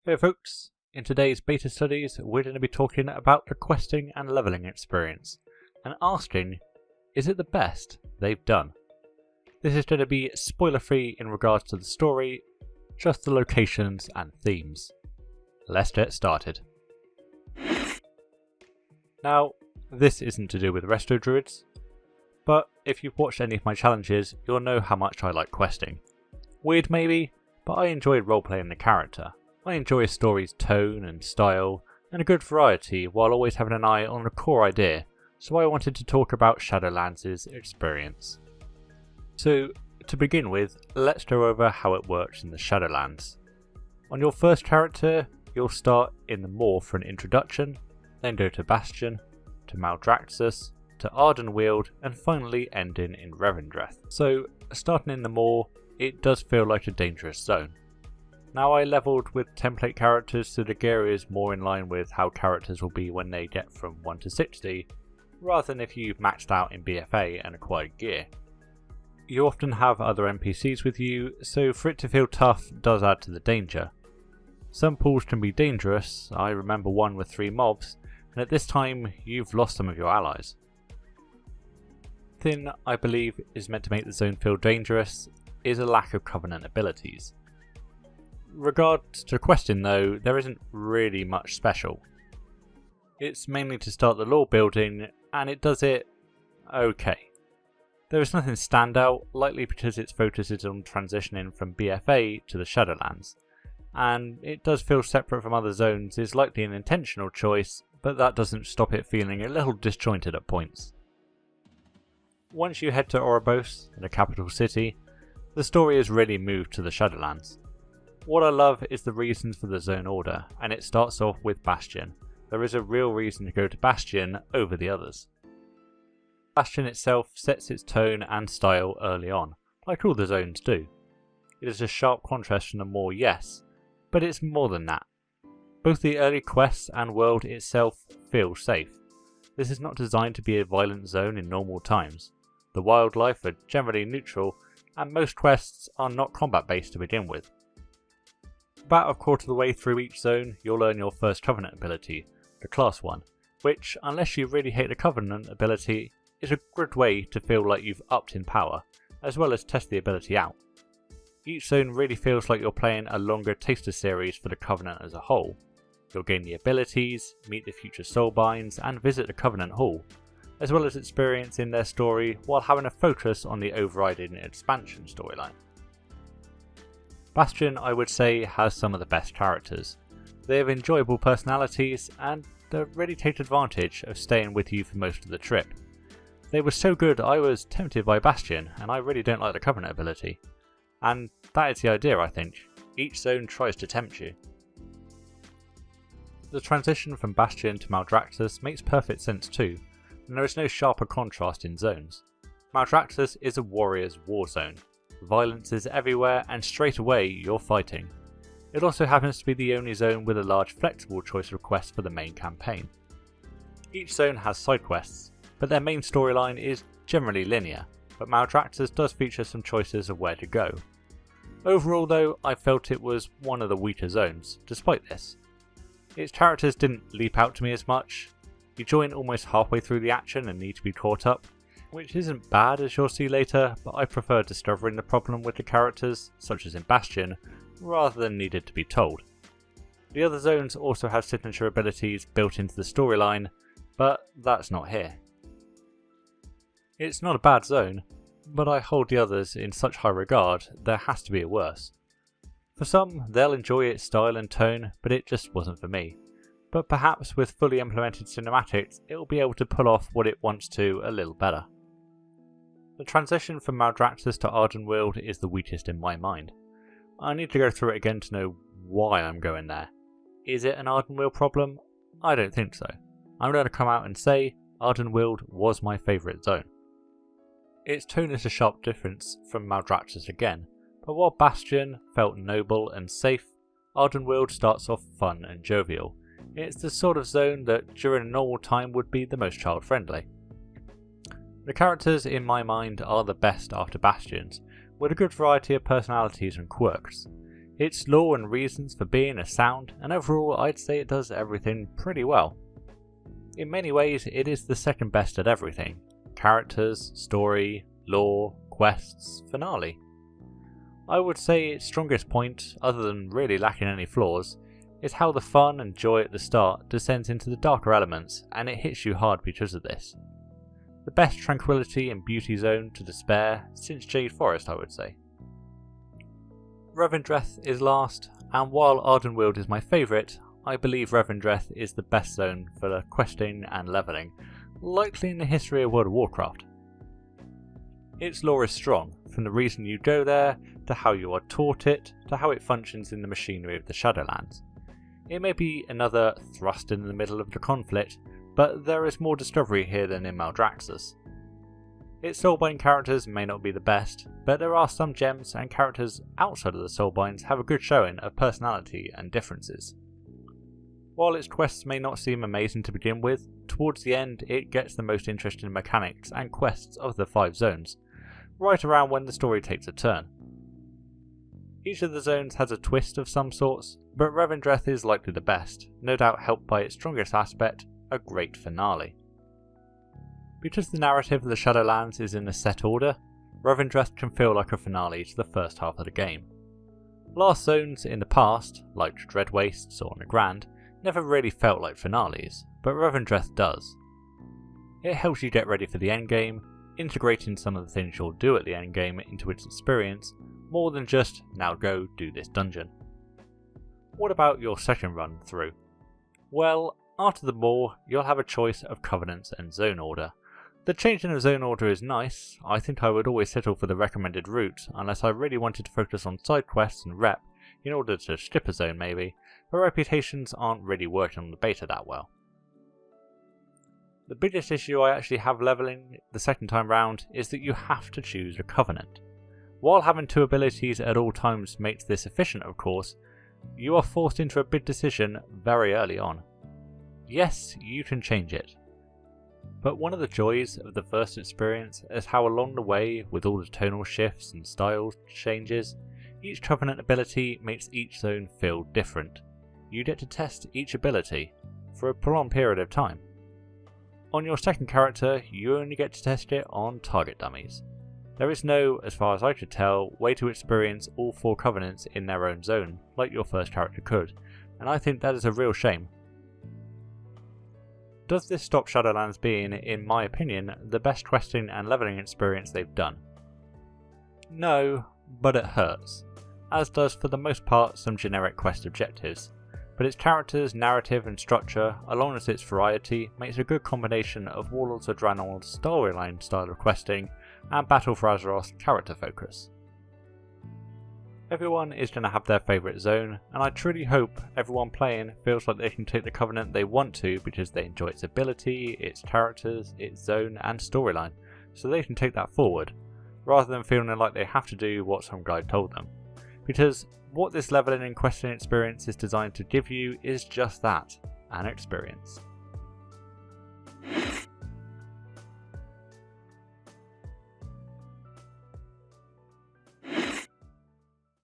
Hey folks, in today's beta studies we're going to be talking about the questing and levelling experience and asking, is it the best they've done? This is going to be spoiler free in regards to the story, just the locations and themes. Let's get started. Now, this isn't to do with resto druids, but if you've watched any of my challenges you'll know how much I like questing. Weird maybe, but I enjoy roleplaying the character. I enjoy a story's tone and style, and a good variety while always having an eye on a core idea, so I wanted to talk about Shadowlands' experience. So, to begin with, let's go over how it works in the Shadowlands. On your first character, you'll start in the Moor for an introduction, then go to Bastion, to Maldraxxus, to Ardenweald, and finally ending in Revendreth. So, starting in the Moor, it does feel like a dangerous zone. Now I levelled with template characters so the gear is more in line with how characters will be when they get from 1 to 60, rather than if you've maxed out in BFA and acquired gear. You often have other NPCs with you, so for it to feel tough does add to the danger. Some pools can be dangerous, I remember one with 3 mobs, and at this time you've lost some of your allies. The thing I believe is meant to make the zone feel dangerous is a lack of Covenant abilities. Regards to questing though, there isn't really much special. It's mainly to start the lore building, and it does it okay. There is nothing standout, likely because its focus is on transitioning from BFA to the Shadowlands, and it does feel separate from other zones is likely an intentional choice, but that doesn't stop it feeling a little disjointed at points. Once you head to Oribos, the capital city, the story is really moved to the Shadowlands. What I love is the reasons for the zone order, and it starts off with Bastion. There is a real reason to go to Bastion over the others. Bastion itself sets its tone and style early on, like all the zones do. It is a sharp contrast from the Moor, yes, but it's more than that. Both the early quests and world itself feel safe. This is not designed to be a violent zone in normal times. The wildlife are generally neutral, and most quests are not combat based to begin with. About a quarter of the way through each zone, you'll earn your first Covenant ability, the Class 1, which, unless you really hate the Covenant ability, is a good way to feel like you've upped in power, as well as test the ability out. Each zone really feels like you're playing a longer taster series for the Covenant as a whole. You'll gain the abilities, meet the future soulbinds, and visit the Covenant Hall, as well as experiencing their story while having a focus on the overriding expansion storyline. Bastion, I would say, has some of the best characters. They have enjoyable personalities and they really take advantage of staying with you for most of the trip. They were so good I was tempted by Bastion, and I really don't like the Covenant ability. And that is the idea, I think. Each zone tries to tempt you. The transition from Bastion to Maldraxxus makes perfect sense too, and there is no sharper contrast in zones. Maldraxxus is a warrior's war zone. Violence is everywhere, and straight away you're fighting. It also happens to be the only zone with a large flexible choice of quests for the main campaign. Each zone has side quests, but their main storyline is generally linear, but Maldraxxus does feature some choices of where to go. Overall though, I felt it was one of the weaker zones, despite this. Its characters didn't leap out to me as much. You join almost halfway through the action and need to be caught up, which isn't bad as you'll see later, but I prefer discovering the problem with the characters, such as in Bastion, rather than needed to be told. The other zones also have signature abilities built into the storyline, but that's not here. It's not a bad zone, but I hold the others in such high regard there has to be a worse. For some, they'll enjoy its style and tone, but it just wasn't for me. But perhaps with fully implemented cinematics, it will be able to pull off what it wants to a little better. The transition from Maldraxxus to Ardenweald is the weakest in my mind. I need to go through it again to know why I'm going there. Is it an Ardenweald problem? I don't think so. I'm going to come out and say Ardenweald was my favourite zone. Its tone is a sharp difference from Maldraxxus again, but while Bastion felt noble and safe, Ardenweald starts off fun and jovial. It's the sort of zone that during a normal time would be the most child friendly. The characters in my mind are the best after Bastions, with a good variety of personalities and quirks. its lore and reasons for being are sound, and overall I'd say it does everything pretty well. In many ways it is the second best at everything: characters, story, lore, quests, finale. I would say its strongest point, other than really lacking any flaws, is how the fun and joy at the start descends into the darker elements, and it hits you hard because of this. The best tranquility and beauty zone to despair since Jade Forest, I would say. Revendreth is last, and while Ardenweald is my favourite, I believe Revendreth is the best zone for the questing and levelling, likely in the history of World of Warcraft. Its lore is strong, from the reason you go there, to how you are taught it, to how it functions in the machinery of the Shadowlands. It may be another thrust in the middle of the conflict, but there is more discovery here than in Maldraxxus. Its Soulbind characters may not be the best, but there are some gems, and characters outside of the Soulbinds have a good showing of personality and differences. While its quests may not seem amazing to begin with, towards the end it gets the most interesting mechanics and quests of the 5 zones, right around when the story takes a turn. Each of the zones has a twist of some sorts, but Revendreth is likely the best, no doubt helped by its strongest aspect, a great finale. Because the narrative of the Shadowlands is in a set order, Revendreth can feel like a finale to the first half of the game. Last zones in the past, like Dread Wastes or Nagrand, never really felt like finales, but Revendreth does. It helps you get ready for the endgame, integrating some of the things you'll do at the endgame into its experience, more than just, now go do this dungeon. What about your second run through? Well, after the Maw, you'll have a choice of Covenants and Zone Order. The changing of Zone Order is nice. I think I would always settle for the recommended route, unless I really wanted to focus on side quests and rep, in order to skip a zone maybe, but reputations aren't really working on the beta that well. The biggest issue I actually have levelling the second time round is that you have to choose a Covenant. While having 2 abilities at all times makes this efficient of course, you are forced into a big decision very early on. Yes, you can change it. But one of the joys of the first experience is how along the way, with all the tonal shifts and style changes, each Covenant ability makes each zone feel different. You get to test each ability for a prolonged period of time. On your second character, you only get to test it on target dummies. There is no, as far as I could tell, way to experience all 4 Covenants in their own zone, like your first character could, and I think that is a real shame. Does this stop Shadowlands being, in my opinion, the best questing and levelling experience they've done? No, but it hurts, as does for the most part some generic quest objectives, but its characters, narrative and structure, along with its variety, makes a good combination of Warlords of Draenor's storyline style of questing and Battle for Azeroth's character focus. Everyone is going to have their favourite zone, and I truly hope everyone playing feels like they can take the Covenant they want to because they enjoy its ability, its characters, its zone and storyline, so they can take that forward, rather than feeling like they have to do what some guide told them. Because what this levelling and questing experience is designed to give you is just that, an experience.